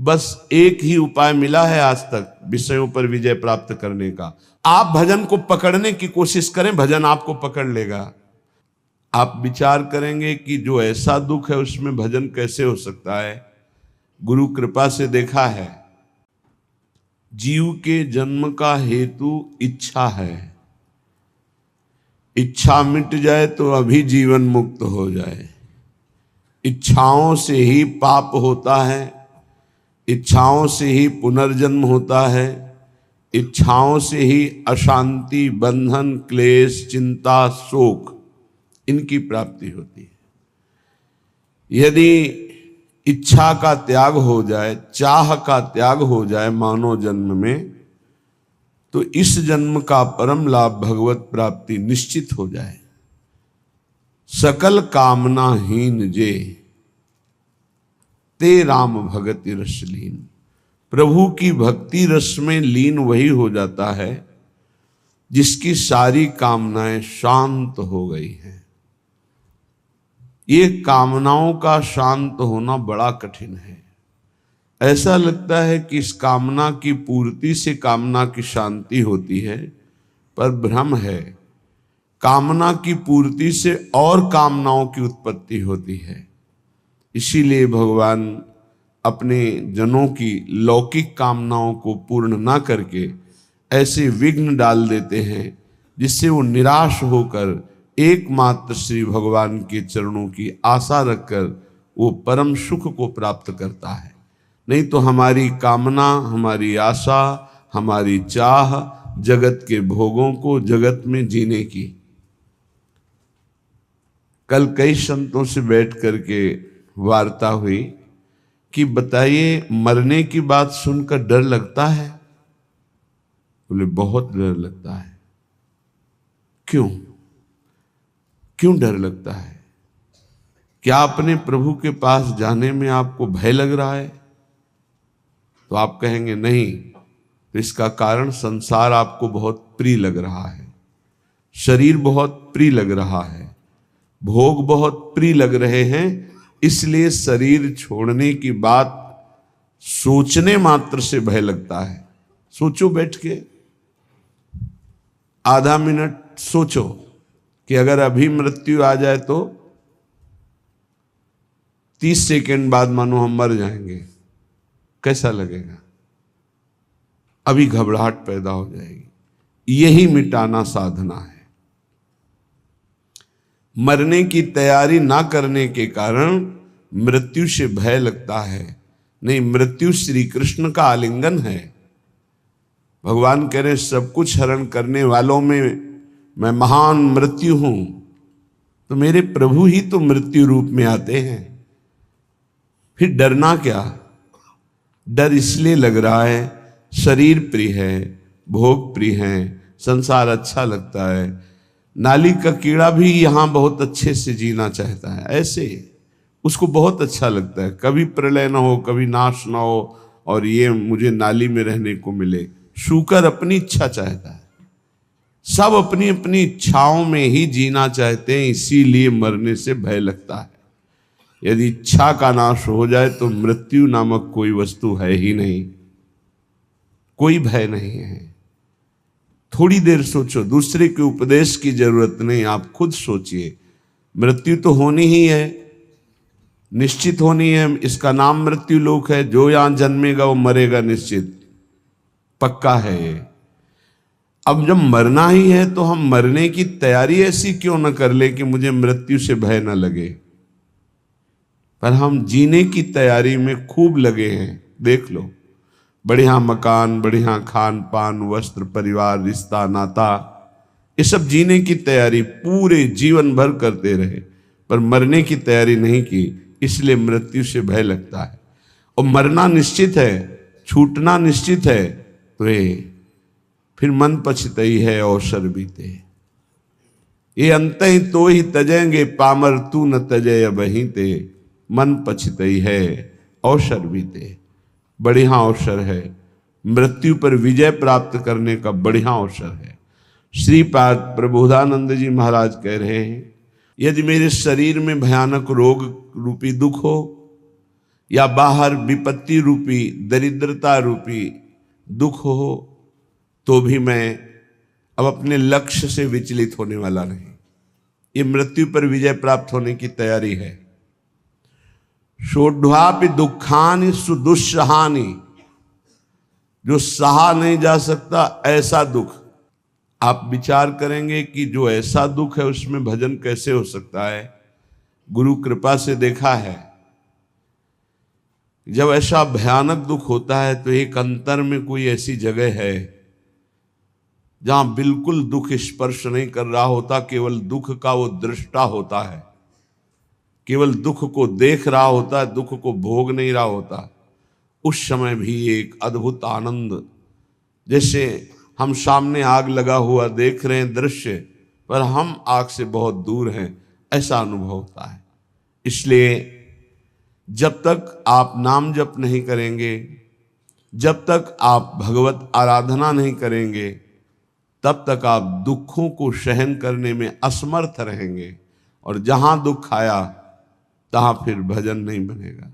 बस एक ही उपाय मिला है आज तक विषयों पर विजय प्राप्त करने का। आप भजन को पकड़ने की कोशिश करें, भजन आपको पकड़ लेगा। आप विचार करेंगे कि जो ऐसा दुख है उसमें भजन कैसे हो सकता है। गुरु कृपा से देखा है, जीव के जन्म का हेतु इच्छा है। इच्छा मिट जाए तो अभी जीवन मुक्त हो जाए। इच्छाओं से ही पाप होता है, इच्छाओं से ही पुनर्जन्म होता है, इच्छाओं से ही अशांति, बंधन, क्लेश, चिंता, शोक इनकी प्राप्ति होती है। यदि इच्छा का त्याग हो जाए, चाह का त्याग हो जाए मानव जन्म में, तो इस जन्म का परम लाभ भगवत प्राप्ति निश्चित हो जाए। सकल कामनाहीन जे ते राम भगति रस लीन। प्रभु की भक्ति रस में लीन वही हो जाता है जिसकी सारी कामनाएं शांत हो गई हैं। ये कामनाओं का शांत होना बड़ा कठिन है। ऐसा लगता है कि इस कामना की पूर्ति से कामना की शांति होती है, पर भ्रम है। कामना की पूर्ति से और कामनाओं की उत्पत्ति होती है। इसीलिए भगवान अपने जनों की लौकिक कामनाओं को पूर्ण ना करके ऐसे विघ्न डाल देते हैं जिससे वो निराश होकर एकमात्र श्री भगवान के चरणों की आशा रखकर वो परम सुख को प्राप्त करता है। नहीं तो हमारी कामना, हमारी आशा, हमारी चाह जगत के भोगों को, जगत में जीने की। कल कई संतों से बैठ करके वार्ता हुई कि बताइए, मरने की बात सुनकर डर लगता है? बोले बहुत डर लगता है। क्यों क्यों डर लगता है? क्या अपने प्रभु के पास जाने में आपको भय लग रहा है? तो आप कहेंगे नहीं, तो इसका कारण संसार आपको बहुत प्रिय लग रहा है, शरीर बहुत प्रिय लग रहा है, भोग बहुत प्रिय लग रहे हैं, इसलिए शरीर छोड़ने की बात सोचने मात्र से भय लगता है। सोचो, बैठ के आधा मिनट सोचो कि अगर अभी मृत्यु आ जाए तो 30 सेकंड बाद मानो हम मर जाएंगे, कैसा लगेगा? अभी घबराहट पैदा हो जाएगी। यही मिटाना साधना है। मरने की तैयारी ना करने के कारण मृत्यु से भय लगता है। नहीं, मृत्यु श्री कृष्ण का आलिंगन है। भगवान कह रहे सब कुछ हरण करने वालों में मैं महान मृत्यु हूं। तो मेरे प्रभु ही तो मृत्यु रूप में आते हैं, फिर डरना क्या? डर इसलिए लग रहा है शरीर प्रिय है, भोग प्रिय है, संसार अच्छा लगता है। नाली का कीड़ा भी यहां बहुत अच्छे से जीना चाहता है, ऐसे उसको बहुत अच्छा लगता है, कभी प्रलय ना हो, कभी नाश ना हो, और ये मुझे नाली में रहने को मिले। शूकर अपनी इच्छा चाहता है। सब अपनी अपनी इच्छाओं में ही जीना चाहते हैं, इसीलिए मरने से भय लगता है। यदि इच्छा का नाश हो जाए तो मृत्यु नामक कोई वस्तु है ही नहीं, कोई भय नहीं है। थोड़ी देर सोचो, दूसरे के उपदेश की जरूरत नहीं, आप खुद सोचिए। मृत्यु तो होनी ही है, निश्चित होनी है। इसका नाम मृत्यु लोक है। जो यहां जन्मेगा वो मरेगा, निश्चित पक्का है ये। अब जब मरना ही है तो हम मरने की तैयारी ऐसी क्यों न कर ले कि मुझे मृत्यु से भय न लगे, पर हम जीने की तैयारी में खूब लगे हैं। देख लो, बढ़िया मकान, बढ़िया खान पान, वस्त्र, परिवार, रिश्ता, नाता, ये सब जीने की तैयारी पूरे जीवन भर करते रहे, पर मरने की तैयारी नहीं की, इसलिए मृत्यु से भय लगता है। और मरना निश्चित है, छूटना निश्चित है, तो ये फिर मन पछतई है अवसर बीते। ये अंत ही तो ही तजेंगे, पामर तू न तजय बही ते। मन पछतई है अवसर बीते। बढ़िया अवसर है, मृत्यु पर विजय प्राप्त करने का बढ़िया अवसर है। श्रीपाद प्रबोधानंद जी महाराज कह रहे हैं, यदि मेरे शरीर में भयानक रोग रूपी दुख हो, या बाहर विपत्ति रूपी दरिद्रता रूपी दुख हो, तो भी मैं अब अपने लक्ष्य से विचलित होने वाला नहीं। ये मृत्यु पर विजय प्राप्त होने की तैयारी है। सोढ़वापि दुखानि सुदुस्सहानि, जो सहा नहीं जा सकता ऐसा दुख। आप विचार करेंगे कि जो ऐसा दुख है उसमें भजन कैसे हो सकता है। गुरु कृपा से देखा है, जब ऐसा भयानक दुख होता है तो एक अंतर में कोई ऐसी जगह है जहां बिल्कुल दुख स्पर्श नहीं कर रहा होता, केवल दुख का वो दृष्टा होता है, केवल दुख को देख रहा होता है, दुख को भोग नहीं रहा होता। उस समय भी एक अद्भुत आनंद, जैसे हम सामने आग लगा हुआ देख रहे हैं दृश्य, पर हम आग से बहुत दूर हैं, ऐसा अनुभव होता है। इसलिए जब तक आप नाम जप नहीं करेंगे, जब तक आप भगवत आराधना नहीं करेंगे, तब तक आप दुखों को सहन करने में असमर्थ रहेंगे, और जहां दुख आया तहां फिर भजन नहीं बनेगा।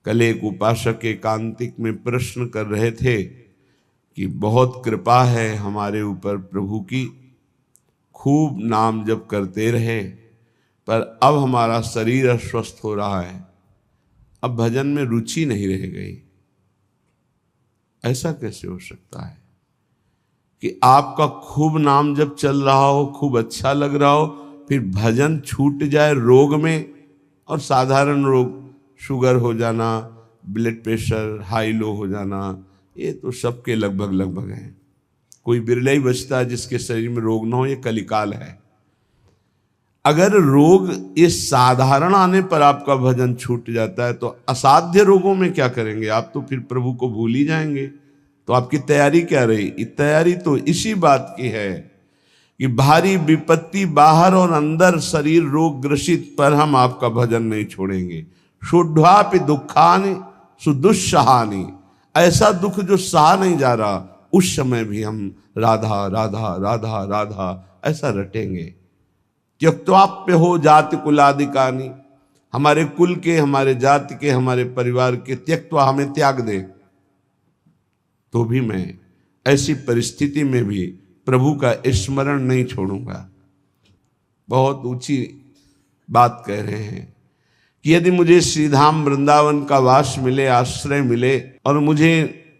कल एक उपासक एकांतिक में प्रश्न कर रहे थे कि बहुत कृपा है हमारे ऊपर प्रभु की, खूब नाम जप करते रहे, पर अब हमारा शरीर अस्वस्थ हो रहा है, अब भजन में रुचि नहीं रह गई। ऐसा कैसे हो सकता है कि आपका खूब नाम जप चल रहा हो, खूब अच्छा लग रहा हो, फिर भजन छूट जाए रोग में, और साधारण रोग, शुगर हो जाना, ब्लड प्रेशर हाई लो हो जाना, ये तो सबके लगभग हैं। कोई बिरला ही बचता है जिसके शरीर में रोग ना हो, ये कलिकाल है। अगर रोग ये साधारण आने पर आपका भजन छूट जाता है, तो असाध्य रोगों में क्या करेंगे आप? तो फिर प्रभु को भूल ही जाएंगे। तो आपकी तैयारी क्या रही? तैयारी तो इसी बात की है कि भारी विपत्ति बाहर और अंदर शरीर रोग ग्रसित पर हम आपका भजन नहीं छोड़ेंगे। सोढ़वापि दुखानि सुदुस्सहानि, ऐसा दुख जो सहा नहीं जा रहा, उस समय भी हम राधा राधा राधा राधा ऐसा रटेंगे। त्यक्त्वाप्य हो जाति कुलादिकानि, हमारे कुल के, हमारे जाति के, हमारे परिवार के त्यक्त्वा, हमें त्याग दे, तो भी मैं ऐसी परिस्थिति में भी प्रभु का स्मरण नहीं छोड़ूंगा। बहुत ऊंची बात कह रहे हैं कि यदि मुझे श्रीधाम वृंदावन का वास मिले, आश्रय मिले, और मुझे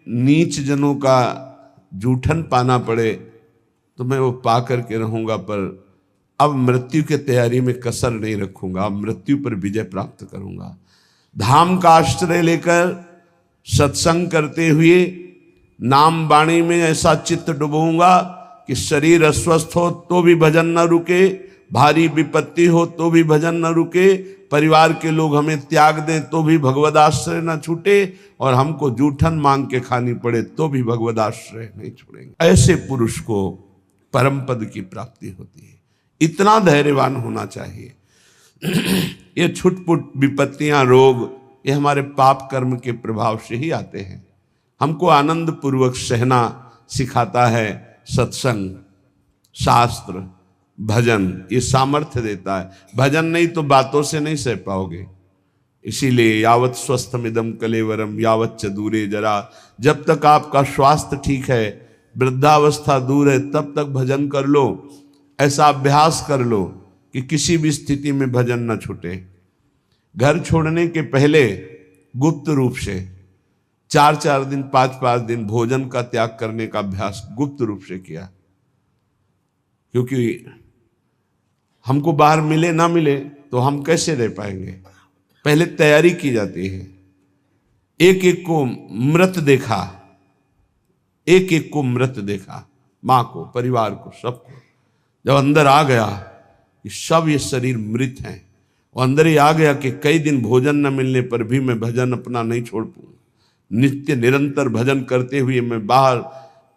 नीच जनों का जूठन पाना पड़े, तो मैं वो पा करके रहूंगा, पर अब मृत्यु के तैयारी में कसर नहीं रखूंगा, अब मृत्यु पर विजय प्राप्त करूंगा। धाम का आश्रय लेकर सत्संग करते हुए नाम वाणी में ऐसा चित्त डुबूंगा कि शरीर अस्वस्थ हो तो भी भजन न रुके, भारी विपत्ति हो तो भी भजन न रुके, परिवार के लोग हमें त्याग दें तो भी भगवद आश्रय न छूटे, और हमको जूठन मांग के खानी पड़े तो भी भगवद आश्रय नहीं छोड़ेंगे। ऐसे पुरुष को परम पद की प्राप्ति होती है। इतना धैर्यवान होना चाहिए। ये छुटपुट विपत्तियां, रोग, ये हमारे पाप कर्म के प्रभाव से ही आते हैं। हमको आनंद पूर्वक सहना सिखाता है सत्संग, शास्त्र, भजन, ये सामर्थ्य देता है। भजन नहीं तो बातों से नहीं सह पाओगे। इसीलिए यावत स्वस्थमिदं कलेवरम यावत च दूरे जरा, जब तक आपका स्वास्थ्य ठीक है, वृद्धावस्था दूर है, तब तक भजन कर लो। ऐसा अभ्यास कर लो कि किसी भी स्थिति में भजन न छूटे। घर छोड़ने के पहले गुप्त रूप से 4-4 दिन, 5-5 दिन भोजन का त्याग करने का अभ्यास गुप्त रूप से किया, क्योंकि हमको बाहर मिले ना मिले तो हम कैसे रह पाएंगे। पहले तैयारी की जाती है। एक एक को मृत देखा, एक एक को मृत देखा, माँ को, परिवार को, सबको। जब अंदर आ गया कि सब ये शरीर मृत हैं, और अंदर ही आ गया कि कई दिन भोजन न मिलने पर भी मैं भजन अपना नहीं छोड़ पाऊँ, नित्य निरंतर भजन करते हुए मैं बाहर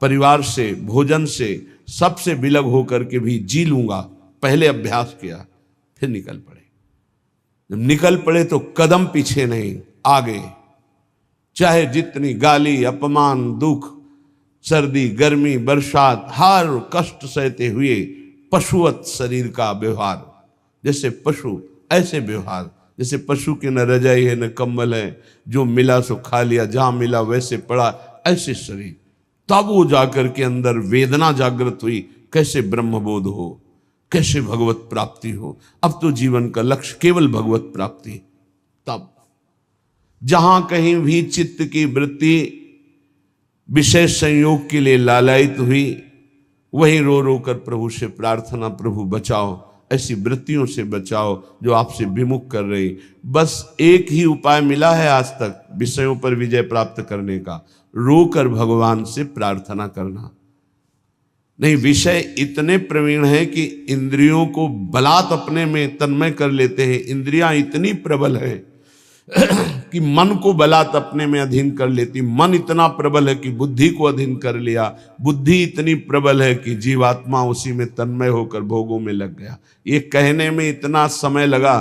परिवार से, भोजन से, सबसे विलग होकर के भी जी लूंगा। पहले अभ्यास किया, फिर निकल पड़े। जब निकल पड़े तो कदम पीछे नहीं, आगे। चाहे जितनी गाली, अपमान, दुख, सर्दी, गर्मी, बरसात, हर कष्ट सहते हुए पशुवत शरीर का व्यवहार, जैसे पशु ऐसे व्यवहार जैसे पशु के न रजाई है न कंबल है, जो मिला सो खा लिया, जहां मिला वैसे पड़ा, ऐसे शरीर। तब वो जाकर के अंदर वेदना जागृत हुई, कैसे ब्रह्मबोध हो, कैसे भगवत प्राप्ति हो। अब तो जीवन का लक्ष्य केवल भगवत प्राप्ति। तब जहां कहीं भी चित्त की वृत्ति विषय संयोग के लिए लालायित हुई, वहीं रो रो कर प्रभु से प्रार्थना, प्रभु बचाओ, ऐसी वृत्तियों से बचाओ जो आपसे विमुख कर रही। बस एक ही उपाय मिला है आज तक विषयों पर विजय प्राप्त करने का, रोकर भगवान से प्रार्थना करना। नहीं, विषय इतने प्रवीण हैं कि इंद्रियों को बलात् अपने में तन्मय कर लेते हैं। इंद्रियां इतनी प्रबल है कि मन को बलात् अपने में अधीन कर लेती। मन इतना प्रबल है कि बुद्धि को अधीन कर लिया। बुद्धि इतनी प्रबल है कि जीवात्मा उसी में तन्मय होकर भोगों में लग गया। ये कहने में इतना समय लगा,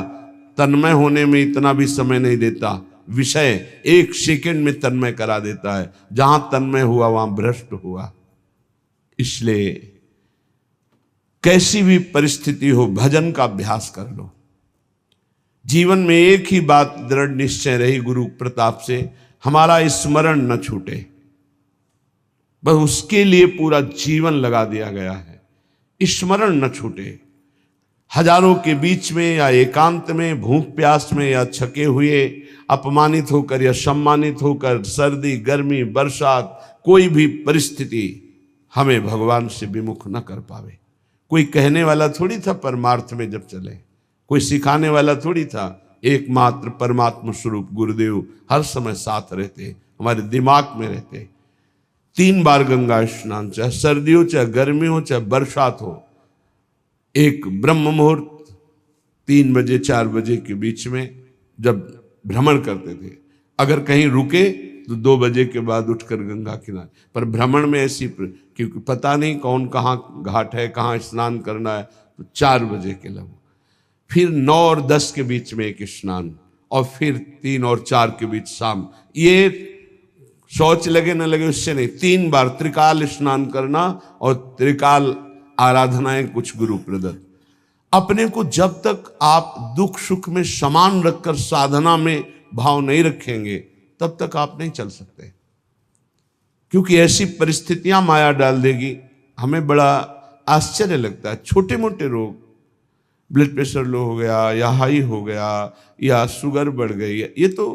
तन्मय होने में इतना भी समय नहीं देता। विषय 1 सेकंड में तन्मय करा देता है। जहां तन्मय हुआ वहां भ्रष्ट हुआ। इसलिए कैसी भी परिस्थिति हो, भजन का अभ्यास कर लो। जीवन में एक ही बात दृढ़ निश्चय रही गुरु प्रताप से, हमारा स्मरण न छूटे। बस उसके लिए पूरा जीवन लगा दिया गया है, स्मरण न छूटे। हजारों के बीच में या एकांत में, भूख प्यास में या छके हुए, अपमानित होकर या सम्मानित होकर, सर्दी गर्मी बरसात, कोई भी परिस्थिति हमें भगवान से विमुख न कर पावे। कोई कहने वाला थोड़ी था परमार्थ में जब चले, कोई सिखाने वाला थोड़ी था। एकमात्र परमात्मा स्वरूप गुरुदेव हर समय साथ रहते, हमारे दिमाग में रहते। 3 बार गंगा स्नान, चाहे सर्दी हो, चाहे गर्मी हो, चाहे बरसात हो। एक ब्रह्म मुहूर्त 3 बजे 4 बजे के बीच में जब भ्रमण करते थे, अगर कहीं रुके तो 2 बजे के बाद उठकर गंगा किनारे। पर भ्रमण में ऐसी, क्योंकि पता नहीं कौन कहाँ घाट है, कहाँ स्नान करना है, तो 4 बजे के लगभग। फिर 9 और 10 के बीच में एक स्नान, और फिर 3 और 4 के बीच शाम। ये शौच लगे न लगे उससे नहीं, 3 बार त्रिकाल स्नान करना और त्रिकाल आराधनाएं कुछ गुरु प्रदत्त। अपने को जब तक आप दुख सुख में समान रखकर साधना में भाव नहीं रखेंगे, तब तक आप नहीं चल सकते। क्योंकि ऐसी परिस्थितियां माया डाल देगी। हमें बड़ा आश्चर्य लगता है, छोटे मोटे रोग, ब्लड प्रेशर लो हो गया या हाई हो गया या शुगर बढ़ गई, ये तो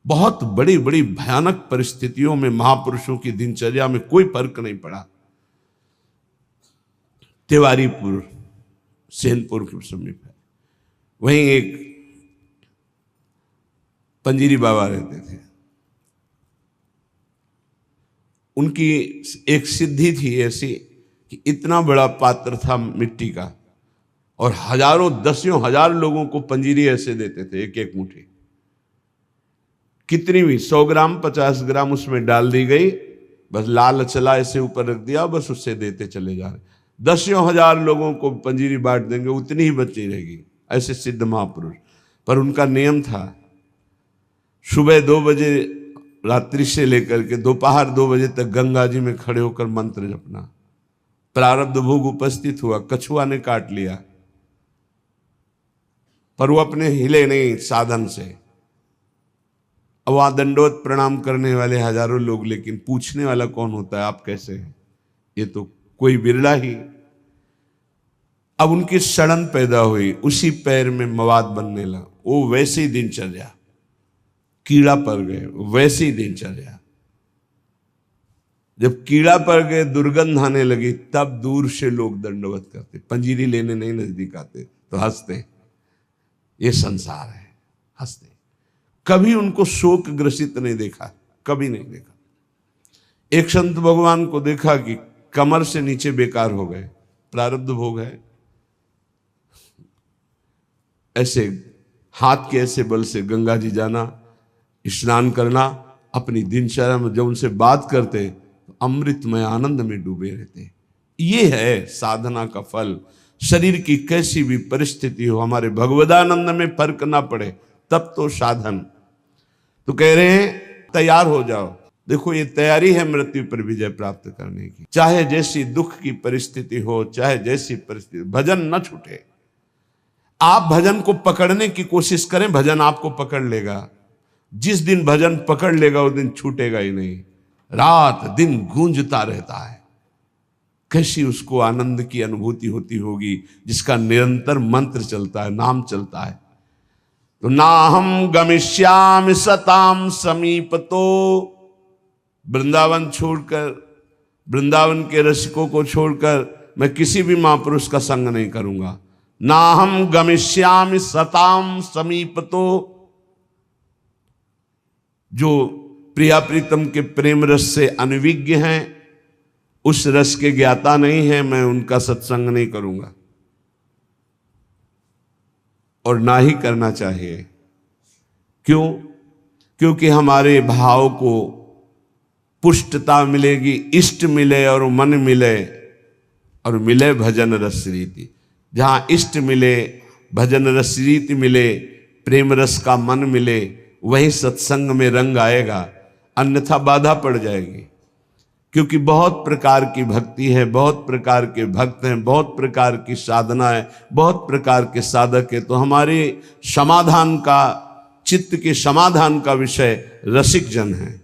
बहुत बड़ी बड़ी भयानक परिस्थितियों में महापुरुषों की दिनचर्या में कोई फर्क नहीं पड़ा। तिवारीपुर सेनपुर के समीप है, वहीं एक पंजीरी बाबा रहते थे। उनकी एक सिद्धि थी ऐसी कि इतना बड़ा पात्र था मिट्टी का, और हजारों 10 हजार लोगों को पंजीरी ऐसे देते थे, एक एक मुट्ठी। कितनी भी 100 ग्राम 50 ग्राम उसमें डाल दी गई, बस लाल चला ऐसे ऊपर रख दिया, बस उससे देते चले जा रहे। 10 हजार लोगों को पंजीरी बांट देंगे, उतनी ही बची रहेगी। ऐसे सिद्ध महापुरुष। पर उनका नियम था, सुबह 2 बजे रात्रि से लेकर के दोपहर 2 बजे तक गंगा जी में खड़े होकर मंत्र जपना। प्रारब्ध भोग उपस्थित हुआ, कछुआ ने काट लिया, पर वो अपने हिले नहीं साधन से। अब वहां दंडोत प्रणाम करने वाले हजारों लोग, लेकिन पूछने वाला कौन होता है, आप कैसे हैं? ये तो कोई बिरला ही। अब उनकी सड़न पैदा हुई, उसी पैर में मवाद बनने लगा। वो वैसे ही दिनचर्या, कीड़ा पड़ गए, वैसे ही दिनचर्या। जब कीड़ा पड़ गए, दुर्गंध आने लगी, तब दूर से लोग दंडवत करते, पंजीरी लेने नहीं नजदीक आते, तो हंसते। ये संसार है, हंसते। कभी उनको शोक ग्रसित नहीं देखा, कभी नहीं देखा। एक संत भगवान को देखा कि कमर से नीचे बेकार हो गए, प्रारब्ध भोग है। ऐसे हाथ के ऐसे बल से गंगा जी जाना, स्नान करना, अपनी दिनचर्या में जब उनसे बात करते तो अमृतमय आनंद में डूबे रहते। ये है साधना का फल। शरीर की कैसी भी परिस्थिति हो, हमारे भगवदानंद में फर्क ना पड़े, तब तो साधन। तो कह रहे हैं तैयार हो जाओ। देखो, ये तैयारी है मृत्यु पर विजय प्राप्त करने की। चाहे जैसी दुख की परिस्थिति हो, चाहे जैसी परिस्थिति, भजन न छूटे। आप भजन को पकड़ने की कोशिश करें, भजन आपको पकड़ लेगा। जिस दिन भजन पकड़ लेगा उस दिन छूटेगा ही नहीं, रात दिन गूंजता रहता है। कैसी उसको आनंद की अनुभूति होती होगी जिसका निरंतर मंत्र चलता है, नाम चलता है। तो ना हम गमिष्यामि सताम समीपतो, वृंदावन छोड़कर, वृंदावन के रसिकों को छोड़कर मैं किसी भी महापुरुष का संग नहीं करूंगा। ना हम गमिष्यामि सताम समीपतो, जो प्रिया प्रीतम के प्रेम रस से अनविज्ञ हैं, उस रस के ज्ञाता नहीं है, मैं उनका सत्संग नहीं करूंगा और ना ही करना चाहिए। क्यों? क्योंकि हमारे भाव को पुष्टता मिलेगी, इष्ट मिले और मन मिले, और मिले भजन रस रीति। जहां इष्ट मिले, भजन रस रीति मिले, प्रेम रस का मन मिले, वही सत्संग में रंग आएगा, अन्यथा बाधा पड़ जाएगी। क्योंकि बहुत प्रकार की भक्ति है, बहुत प्रकार के भक्त हैं, बहुत प्रकार की साधना है, बहुत प्रकार के साधक है। तो हमारे समाधान का, चित्त के समाधान का विषय रसिक जन है।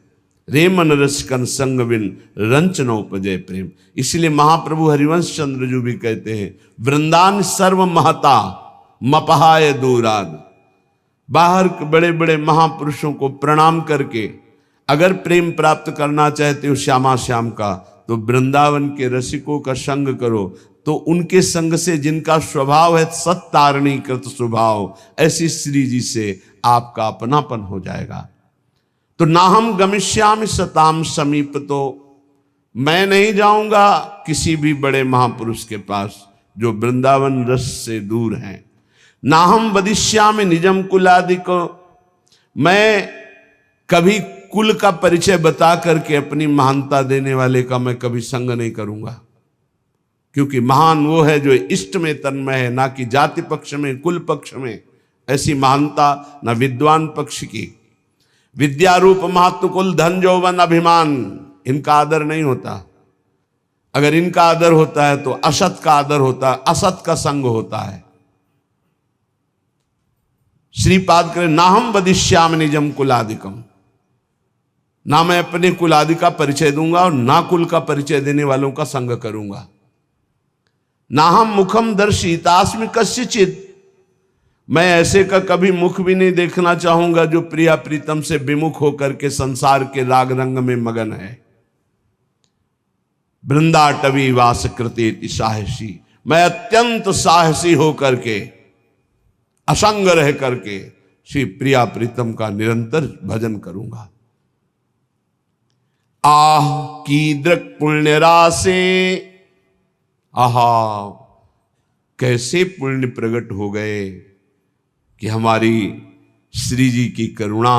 रेमन रसिकन संग बिन रंच न उपजय प्रेम। इसलिए महाप्रभु हरिवंश चंद्र जी भी कहते हैं, वृंदान सर्व महता मपहाय दूराद। बाहर बड़े बड़े महापुरुषों को प्रणाम करके अगर प्रेम प्राप्त करना चाहते हो श्यामा श्याम का, तो वृंदावन के रसिकों का संग करो। तो उनके संग से, जिनका स्वभाव है सत्तारणी कृत स्वभाव, ऐसी श्री जी से आपका अपनापन हो जाएगा। तो ना हम गमिष्यामि सताम समीप, तो मैं नहीं जाऊंगा किसी भी बड़े महापुरुष के पास जो वृंदावन रस से दूर हैं। ना हम वदिष्यामि निजम कुलादिको, मैं कभी कुल का परिचय बता करके अपनी महानता देने वाले का मैं कभी संग नहीं करूंगा। क्योंकि महान वो है जो इष्ट में तन्मय है, ना कि जाति पक्ष में, कुल पक्ष में। ऐसी महानता ना विद्वान पक्ष की। विद्या रूप महत्व कुल धन यौवन अभिमान, इनका आदर नहीं होता। अगर इनका आदर होता है तो असत का आदर होता है, असत का संग होता है। श्रीपाद करें, ना हम वदिष्यामि निजम कुलादिकम, ना मैं अपने कुलादि का परिचय दूंगा और ना कुल का परिचय देने वालों का संग करूंगा। ना हम मुखम दर्शितास्मि कस्यचित्, मैं ऐसे का कभी मुख भी नहीं देखना चाहूंगा जो प्रिया प्रीतम से विमुख होकर के संसार के राग रंग में मगन है। वृंदाटवी वास कृतेति साहसी, मैं अत्यंत साहसी होकर के, असंग रह करके श्री प्रिया प्रीतम का निरंतर भजन करूंगा। आह कीदृक् पुण्य राशे, आहा कैसे पुण्य प्रकट हो गए कि हमारी श्री जी की करुणा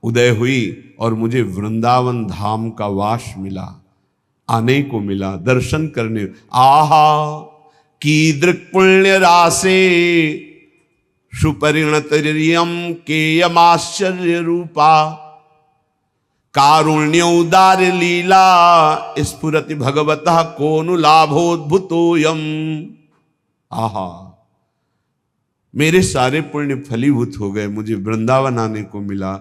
उदय हुई और मुझे वृंदावन धाम का वास मिला, आने को मिला, दर्शन करने। आहा कीदृक् पुण्य राशे सुपरिणतरियम केयमाश्चर्य रूपा, कारुण्य उदार लीला स्फुरति भगवतः कोनु लाभोद्भुतोयम। आहा मेरे सारे पुण्य फलीभूत हो गए, मुझे वृंदावन आने को मिला,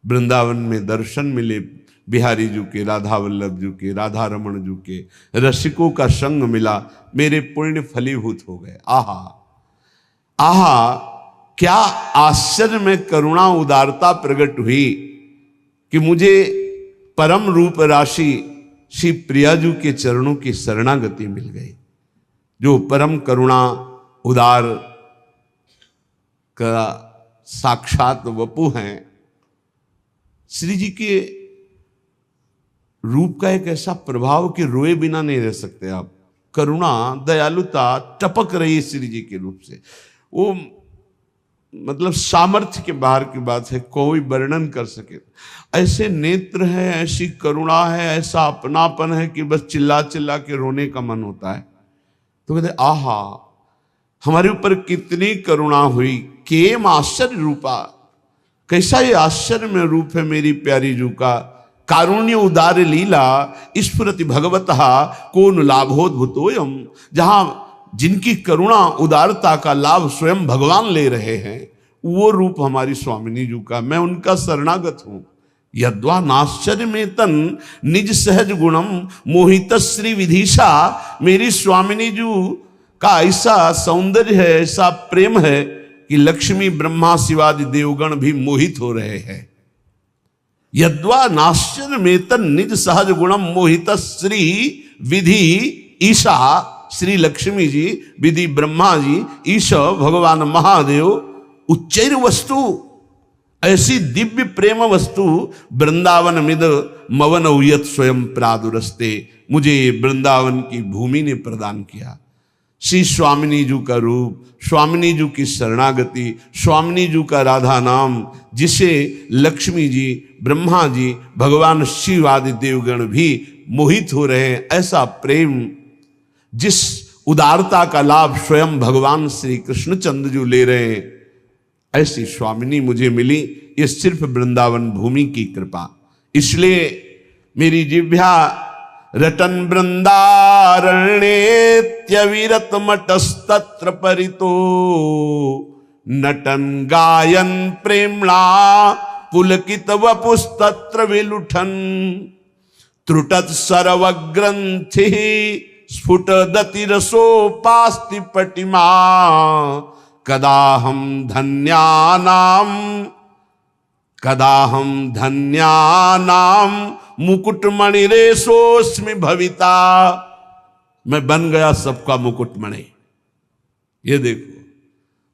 वृंदावन में दर्शन मिले बिहारी जी के, राधा वल्लभ जी के, राधा रमण जी के, रसिकों का संग मिला, मेरे पुण्य फलीभूत हो गए। आहा आहा क्या आश्चर्य में करुणा उदारता प्रकट हुई कि मुझे परम रूप राशि श्री प्रियाजू के चरणों की शरणागति मिल गई, जो परम करुणा उदार का साक्षात वपु हैं। श्री जी के रूप का एक ऐसा प्रभाव कि रोए बिना नहीं रह सकते आप। करुणा दयालुता टपक रही श्री जी के रूप से, वो मतलब सामर्थ्य के बाहर की बात है, कोई वर्णन कर सके। ऐसे नेत्र है, ऐसी करुणा है, ऐसा अपनापन है कि बस चिल्ला चिल्ला के रोने का मन होता है। तो कहते आहा हमारे ऊपर कितनी करुणा हुई, केम आश्चर्य रूपा, कैसा ये आश्चर्य में रूप है मेरी प्यारी जू का। कारुण्य उदार लीला स्फुरति भगवतः कोन लाभोद्भुतोयम, जहां जिनकी करुणा उदारता का लाभ स्वयं भगवान ले रहे हैं, वो रूप हमारी स्वामिनी जी का, मैं उनका शरणागत हूं। यद्वा नाश्चर्य में तन निज सहज गुणम मोहित श्री विधिशा, मेरी स्वामिनी जी का ऐसा सौंदर्य है, ऐसा प्रेम है कि लक्ष्मी ब्रह्मा शिवादि देवगण भी मोहित हो रहे हैं। यद्वा नाश्चर्य में तन निज सहज गुणम मोहित श्री विधि ईशा, श्री लक्ष्मी जी, विधि ब्रह्मा जी, ईश भगवान महादेव, उच्चैर वस्तु, ऐसी दिव्य प्रेम वस्तु वृंदावन मिद मवन उयत स्वयं प्रादुरस्ते, मुझे वृंदावन की भूमि ने प्रदान किया। श्री स्वामिनी जी का रूप, स्वामिनी जी की शरणागति, स्वामिनी जी का राधा नाम, जिसे लक्ष्मी जी, ब्रह्मा जी, भगवान शिव आदि देवगण भी मोहित हो रहे हैं, ऐसा प्रेम, जिस उदारता का लाभ स्वयं भगवान श्री कृष्णचंद्र जी ले रहे हैं, ऐसी स्वामिनी मुझे मिली। ये सिर्फ वृंदावन भूमि की कृपा। इसलिए मेरी जिह्वा रटन वृंदारण्येत्यविरत मटस्तत्र परितो, नटन गायन प्रेम्णा पुलकित वपुस्तत्र विलुठन, त्रुटत सर्वग्रंथि स्फुटदति रसोपास्ति पटिमा, कदाहम धन्यानाम मुकुटमणिरेशोस्मि भविता, मैं बन गया सबका मुकुटमणि। ये देखो,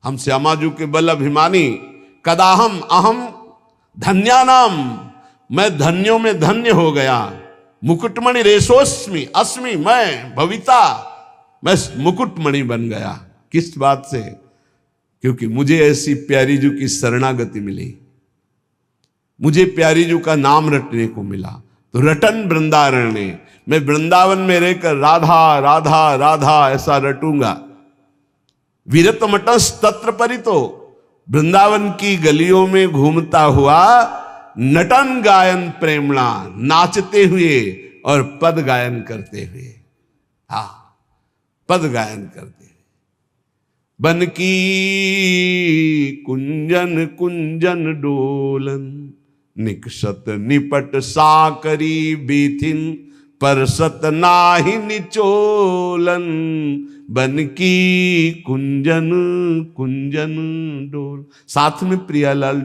हम श्यामा जी के बल अभिमानी, कदाहम अहम धन्यानाम, मैं धन्यों में धन्य हो गया, मुकुटमणि रेशोस्मि अस्मि, मैं भविता, मैं मुकुटमणि बन गया। किस बात से? क्योंकि मुझे ऐसी प्यारी जी की शरणागति मिली, मुझे प्यारी जी का नाम रटने को मिला। तो रटन वृंदारण्य, मैं वृंदावन में रहकर राधा राधा राधा ऐसा रटूंगा। विरत मटस तत्र परितो, वृंदावन की गलियों में घूमता हुआ, नटन गायन प्रेमणा, नाचते हुए और पद गायन करते हुए, हाँ पद गायन करते, बन की कुंजन कुंजन डोलन, निकसत निपट साकरी बीथिन, परसत नाही निचोलन, बन की कुंजन कुंजन डोल। साथ में प्रियालाल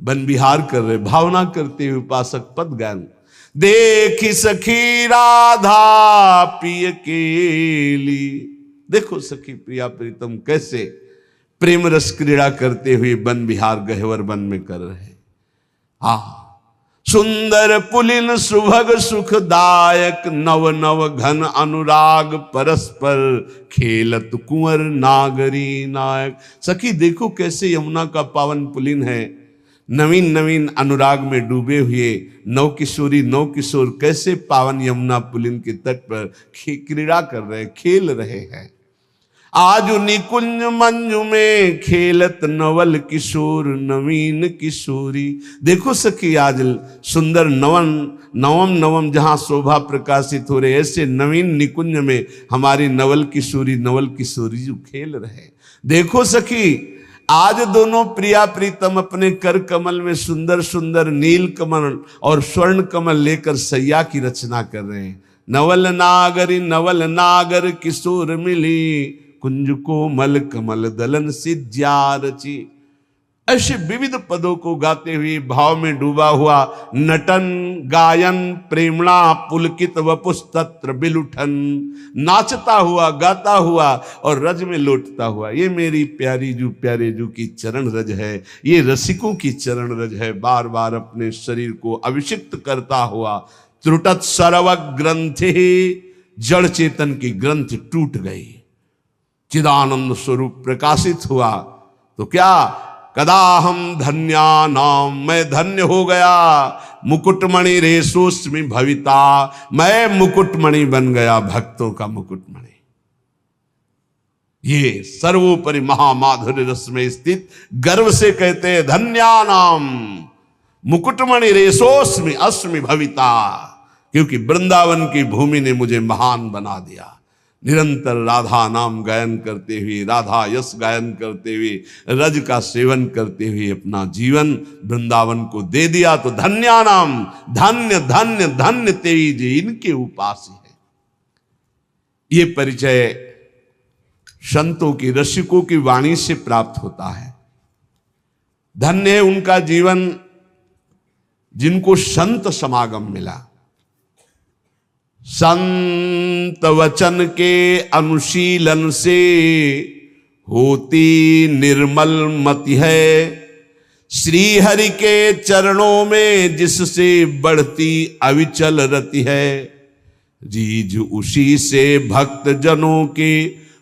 बन विहार कर रहे, भावना करते हुए उपासक पद गायन। देखी सखी राधा पिय केली, देखो सखी प्रिया प्रीतम कैसे प्रेम रस क्रीड़ा करते हुए वन विहार गहवर वन में कर रहे। हाँ, सुंदर पुलिन सुभग सुखदायक, नव नव घन अनुराग परस्पर, खेलत कुंवर नागरी नायक। सखी देखो कैसे यमुना का पावन पुलिन है, नवीन नवीन अनुराग में डूबे हुए नव किशोरी नव किशोर कैसे पावन यमुना पुलिन के तट पर क्रीड़ा कर रहे, खेल रहे हैं। आज निकुंज मंजू में खेलत नवल किशोर नवीन किशोरी। देखो सखी आज सुंदर नवम नवम जहां शोभा प्रकाशित हो रहे, ऐसे नवीन निकुंज में हमारी नवल किशोरी जो खेल रहे। देखो सखी आज दोनों प्रिया प्रीतम अपने कर कमल में सुंदर सुंदर नील कमल और स्वर्ण कमल लेकर सैया की रचना कर रहे हैं। नवल नागर किशोर मिली, कुंज को मल कमल दलन सिज्या रची। ऐसे विविध पदों को गाते हुए भाव में डूबा हुआ, नटन गायन प्रेमणा पुलकित वपुस्तत्र बिलुठन, नाचता हुआ गाता हुआ और रज में लौटता हुआ। ये मेरी प्यारी जू प्यारे जू की चरण रज है, ये रसिकों की चरण रज है। बार बार अपने शरीर को अभिषिक्त करता हुआ, त्रुटत सर्व ग्रंथि, जड़ चेतन की ग्रंथ टूट गई, चिदानंद स्वरूप प्रकाशित हुआ। तो क्या कदाहम धन्यानाम, मैं धन्य हो गया, मुकुटमणि रेशोस्मि भविता, मैं मुकुटमणि बन गया, भक्तों का मुकुटमणि। ये सर्वोपरि महामाधुर्य रस में स्थित गर्व से कहते हैं धन्यानाम मुकुटमणि रेशोस्मि अस्मि भविता, क्योंकि वृंदावन की भूमि ने मुझे महान बना दिया। निरंतर राधा नाम गायन करते हुए, राधा यश गायन करते हुए, रज का सेवन करते हुए अपना जीवन वृंदावन को दे दिया। तो धन्या नाम, धन्य धन्य धन्य तेई जे इनके उपास है। ये परिचय संतों की, रसिकों की वाणी से प्राप्त होता है। धन्य है उनका जीवन जिनको संत समागम मिला। संत वचन के अनुशीलन से होती निर्मल मति है, श्री हरि के चरणों में जिससे बढ़ती अविचल रति है। रीझ उसी से भक्त जनों के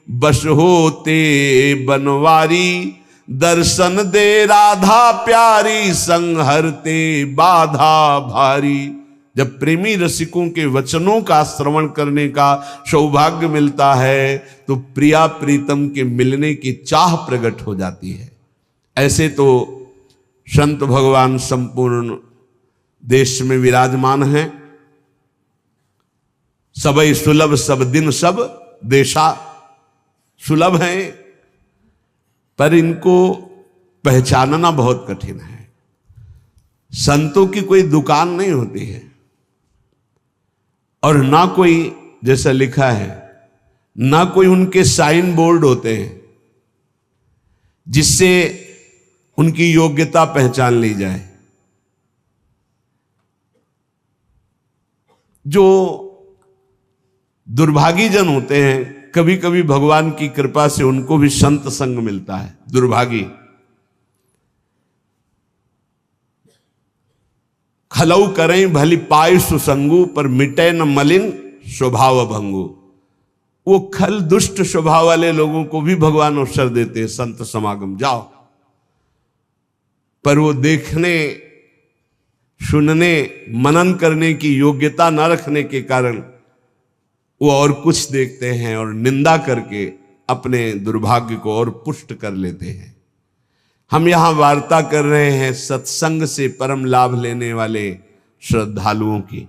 बश होते बनवारी, दर्शन दे राधा प्यारी संहरते बाधा भारी। जब प्रेमी रसिकों के वचनों का श्रवण करने का सौभाग्य मिलता है तो प्रिया प्रीतम के मिलने की चाह प्रकट हो जाती है। ऐसे तो संत भगवान संपूर्ण देश में विराजमान हैं। सबई सुलभ सब दिन सब देशा, सुलभ हैं पर इनको पहचानना बहुत कठिन है। संतों की कोई दुकान नहीं होती है और ना कोई, जैसा लिखा है, ना कोई उनके साइन बोर्ड होते हैं जिससे उनकी योग्यता पहचान ली जाए। जो दुर्भागी जन होते हैं, कभी कभी भगवान की कृपा से उनको भी संत संग मिलता है। दुर्भागी खलऊ करें भली पाय सुसंगु, पर मिटे न मलिन स्वभाव भंगु। वो खल दुष्ट स्वभाव वाले लोगों को भी भगवान अवसर देते हैं, संत समागम जाओ। पर वो देखने, सुनने, मनन करने की योग्यता न रखने के कारण वो और कुछ देखते हैं और निंदा करके अपने दुर्भाग्य को और पुष्ट कर लेते हैं। हम यहां वार्ता कर रहे हैं सत्संग से परम लाभ लेने वाले श्रद्धालुओं की।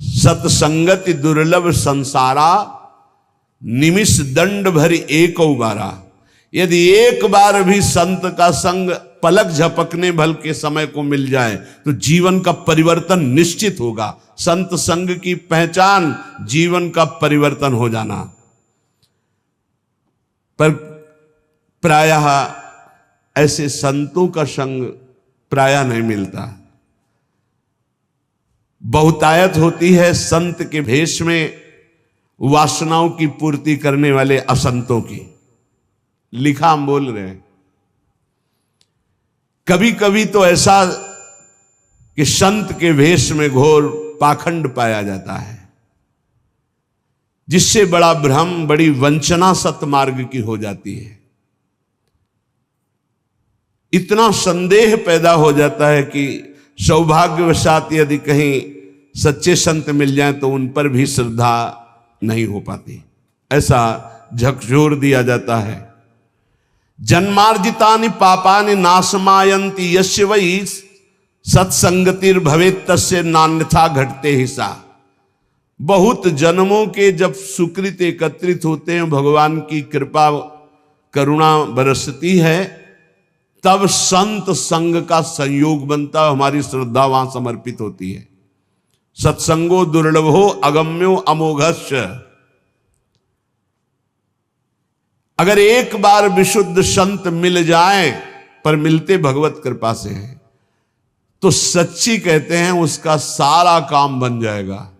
सत्संगति दुर्लभ संसारा, निमिष दंड भरी एक बारा। यदि एक बार भी संत का संग पलक झपकने भल के समय को मिल जाए तो जीवन का परिवर्तन निश्चित होगा। संत संग की पहचान जीवन का परिवर्तन हो जाना। पर प्रायः ऐसे संतों का संग प्रायः नहीं मिलता। बहुतायत होती है संत के भेष में वासनाओं की पूर्ति करने वाले असंतों की। लिखा हम बोल रहे हैं। कभी कभी तो ऐसा कि संत के वेश में घोर पाखंड पाया जाता है, जिससे बड़ा भ्रम, बड़ी वंचना सतमार्ग की हो जाती है। इतना संदेह पैदा हो जाता है कि सौभाग्यवशात यदि कहीं सच्चे संत मिल जाएं तो उन पर भी श्रद्धा नहीं हो पाती। ऐसा झकझोर दिया जाता है। जन्मार्जितानि पापानि नाशमायन्ति यस्य वै सत्संगतिर भवेत् तस्य नान्यथा घटते ही सा। बहुत जन्मों के जब सुकृत एकत्रित होते हैं, भगवान की कृपा करुणा बरसती है, तब संत संग का संयोग बनता है। हमारी श्रद्धा वहां समर्पित होती है। सत्संगो दुर्लभो अगम्यो अमोघस्य। अगर एक बार विशुद्ध संत मिल जाए, पर मिलते भगवत कृपा से हैं, तो सच्ची कहते हैं उसका सारा काम बन जाएगा।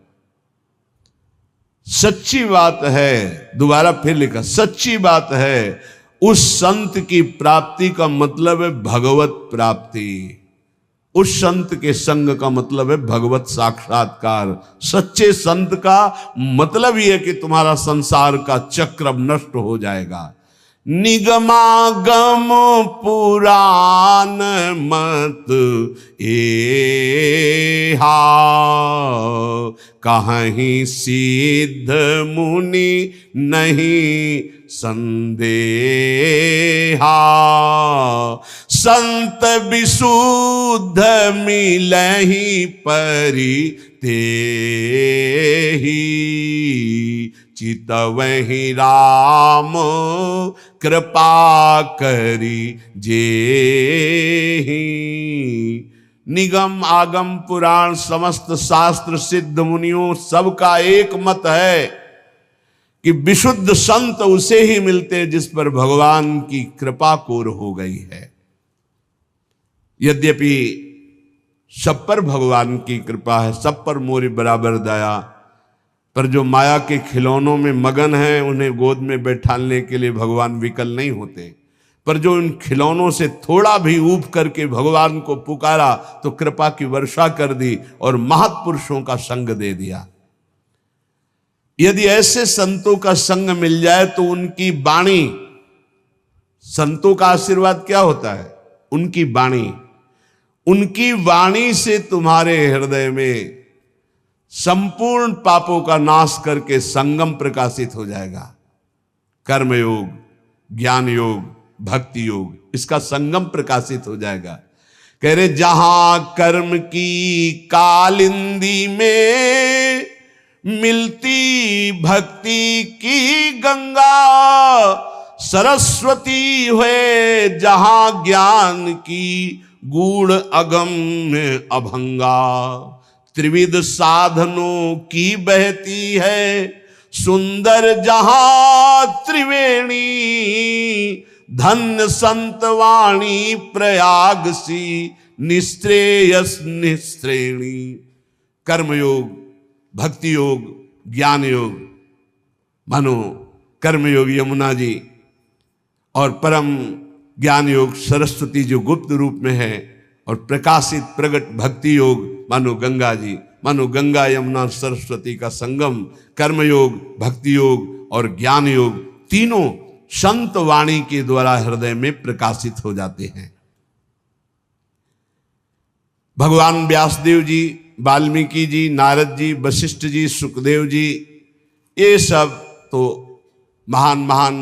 सच्ची बात है, दोबारा फिर लिखा, सच्ची बात है। उस संत की प्राप्ति का मतलब है भगवत प्राप्ति। उस संत के संग का मतलब है भगवत साक्षात्कार। सच्चे संत का मतलब यह है कि तुम्हारा संसार का चक्र अब नष्ट हो जाएगा। निगमागम पुराण मत एहा, कहीं सिद्ध मुनि नहीं संदेहा। संत विशुद्ध मिलहि परि तेहि, चितवहि राम कृपा करी जेहि। निगम आगम पुराण समस्त शास्त्र सिद्ध मुनियों सबका एक मत है कि विशुद्ध संत उसे ही मिलते हैं जिस पर भगवान की कृपा कोर हो गई है। यद्यपि सब पर भगवान की कृपा है, सब पर मोरी बराबर दया, पर जो माया के खिलौनों में मगन हैं उन्हें गोद में बैठाने के लिए भगवान विकल नहीं होते। पर जो उन खिलौनों से थोड़ा भी ऊब करके भगवान को पुकारा तो कृपा की वर्षा कर दी और महत्पुरुषों का संग दे दिया। यदि ऐसे संतों का संग मिल जाए तो उनकी वाणी, संतों का आशीर्वाद क्या होता है? उनकी वाणी, उनकी वाणी से तुम्हारे हृदय में संपूर्ण पापों का नाश करके संगम प्रकाशित हो जाएगा। कर्म योग, ज्ञान योग, भक्ति योग, इसका संगम प्रकाशित हो जाएगा। कह रहे जहां कर्म की कालिंदी में मिलती भक्ति की गंगा, सरस्वती हुए जहां ज्ञान की गूढ़ अगम्य अभंगा। त्रिविध साधनों की बहती है सुंदर जहां त्रिवेणी, धन्य संतवाणी प्रयाग सी निश्रेयस निश्रेणी। कर्मयोग, भक्ति योग, ज्ञान योग, मानो कर्मयोग यमुना जी और परम ज्ञान योग सरस्वती जो गुप्त रूप में है, और प्रकाशित प्रगट भक्ति योग मानो गंगा जी, मानो गंगा यमुना सरस्वती का संगम। कर्मयोग, भक्ति योग और ज्ञान योग तीनों संत वाणी के द्वारा हृदय में प्रकाशित हो जाते हैं। भगवान व्यासदेव जी, वाल्मीकि जी, नारद जी, वशिष्ठ जी, सुखदेव जी, ये सब तो महान महान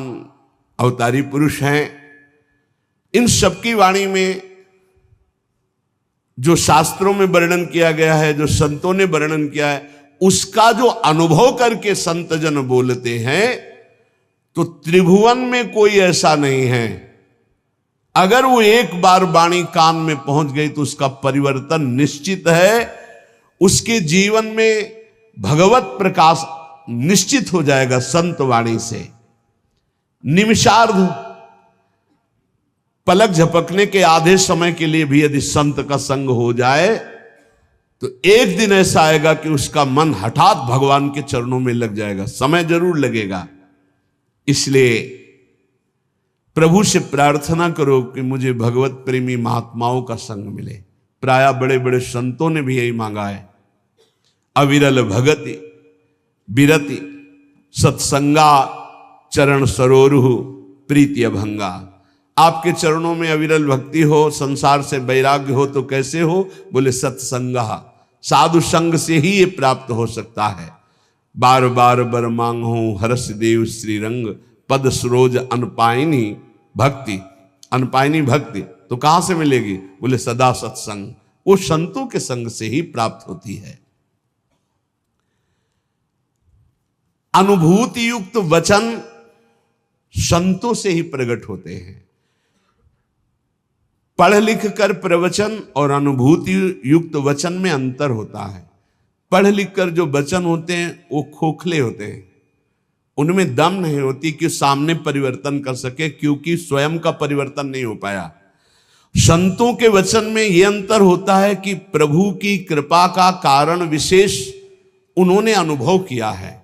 अवतारी पुरुष हैं। इन सबकी वाणी में जो शास्त्रों में वर्णन किया गया है, जो संतों ने वर्णन किया है, उसका जो अनुभव करके संत जन बोलते हैं, तो त्रिभुवन में कोई ऐसा नहीं है। अगर वो एक बार वाणी कान में पहुंच गई तो उसका परिवर्तन निश्चित है। उसके जीवन में भगवत प्रकाश निश्चित हो जाएगा संत वाणी से। निमिषार्ध, पलक झपकने के आधे समय के लिए भी यदि संत का संग हो जाए तो एक दिन ऐसा आएगा कि उसका मन हठात भगवान के चरणों में लग जाएगा। समय जरूर लगेगा। इसलिए प्रभु से प्रार्थना करो कि मुझे भगवत प्रेमी महात्माओं का संग मिले। प्रायः बड़े बड़े संतों ने भी यही मांगा है। अविरल भगति बिरति सत्संगा चरण सरोरुहु प्रीति अभंगा। आपके चरणों में अविरल भक्ति हो, संसार से वैराग्य हो तो कैसे हो? बोले सत्संगा, साधु संग से ही ये प्राप्त हो सकता है। बार बार बर मांगो हर्ष देव श्री रंग, पद सरोज अनपायनी भक्ति। अनपायनी भक्ति तो कहां से मिलेगी? बोले सदा सत्संग, वो संतों के संग से ही प्राप्त होती है। अनुभूति युक्त वचन संतों से ही प्रकट होते हैं। पढ़ लिख कर प्रवचन और अनुभूति युक्त वचन में अंतर होता है। पढ़ लिख कर जो वचन होते हैं वो खोखले होते हैं, उनमें दम नहीं होती कि सामने परिवर्तन कर सके, क्योंकि स्वयं का परिवर्तन नहीं हो पाया। संतों के वचन में यह अंतर होता है कि प्रभु की कृपा का कारण विशेष उन्होंने अनुभव किया है।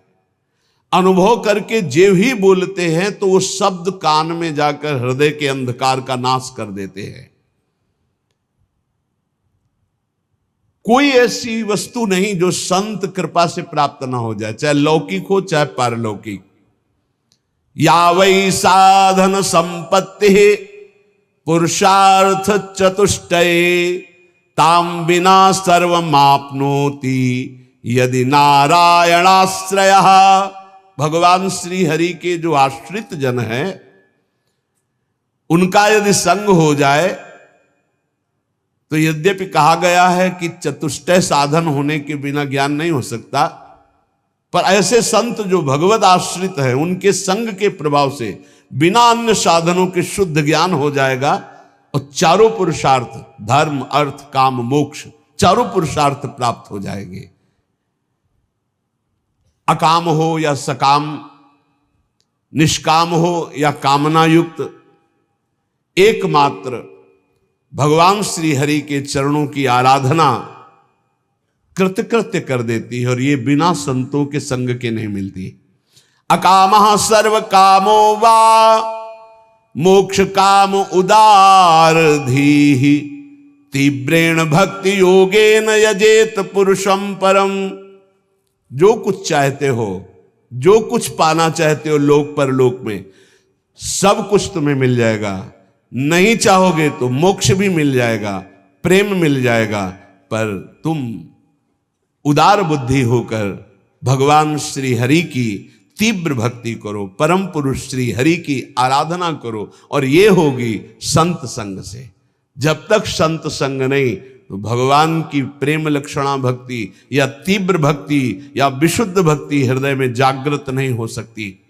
अनुभव करके जो ही बोलते हैं तो वो शब्द कान में जाकर हृदय के अंधकार का नाश कर देते हैं। कोई ऐसी वस्तु नहीं जो संत कृपा से प्राप्त ना हो जाए, चाहे लौकिक हो चाहे पारलौकिक। या वै साधन संपत्ति पुरुषार्थ चतुष्टये, ताम बिना सर्वमाप्नोति यदि नारायणाश्रयः। भगवान श्री हरि के जो आश्रित जन हैं उनका यदि संग हो जाए तो यद्यपि कहा गया है कि चतुष्टय साधन होने के बिना ज्ञान नहीं हो सकता, पर ऐसे संत जो भगवत आश्रित है, उनके संग के प्रभाव से बिना अन्य साधनों के शुद्ध ज्ञान हो जाएगा और चारों पुरुषार्थ, धर्म अर्थ काम मोक्ष, चारों पुरुषार्थ प्राप्त हो जाएंगे। अकाम हो या सकाम, निष्काम हो या कामना युक्त, एकमात्र भगवान श्री हरि के चरणों की आराधना कृतकृत्य कर देती है, और ये बिना संतों के संग के नहीं मिलती। अकामः सर्व कामो वा मोक्ष काम उदार धीहि तीव्रेण भक्ति योगेन यजेत पुरुषम परम। जो कुछ चाहते हो, जो कुछ पाना चाहते हो लोक परलोक में, सब कुछ तुम्हें मिल जाएगा। नहीं चाहोगे तो मोक्ष भी मिल जाएगा, प्रेम मिल जाएगा, पर तुम उदार बुद्धि होकर भगवान श्री हरि की तीव्र भक्ति करो, परम पुरुष श्री हरि की आराधना करो, और ये होगी संत संग से। जब तक संत संग नहीं तो भगवान की प्रेम लक्षणा भक्ति या तीव्र भक्ति या विशुद्ध भक्ति हृदय में जागृत नहीं हो सकती।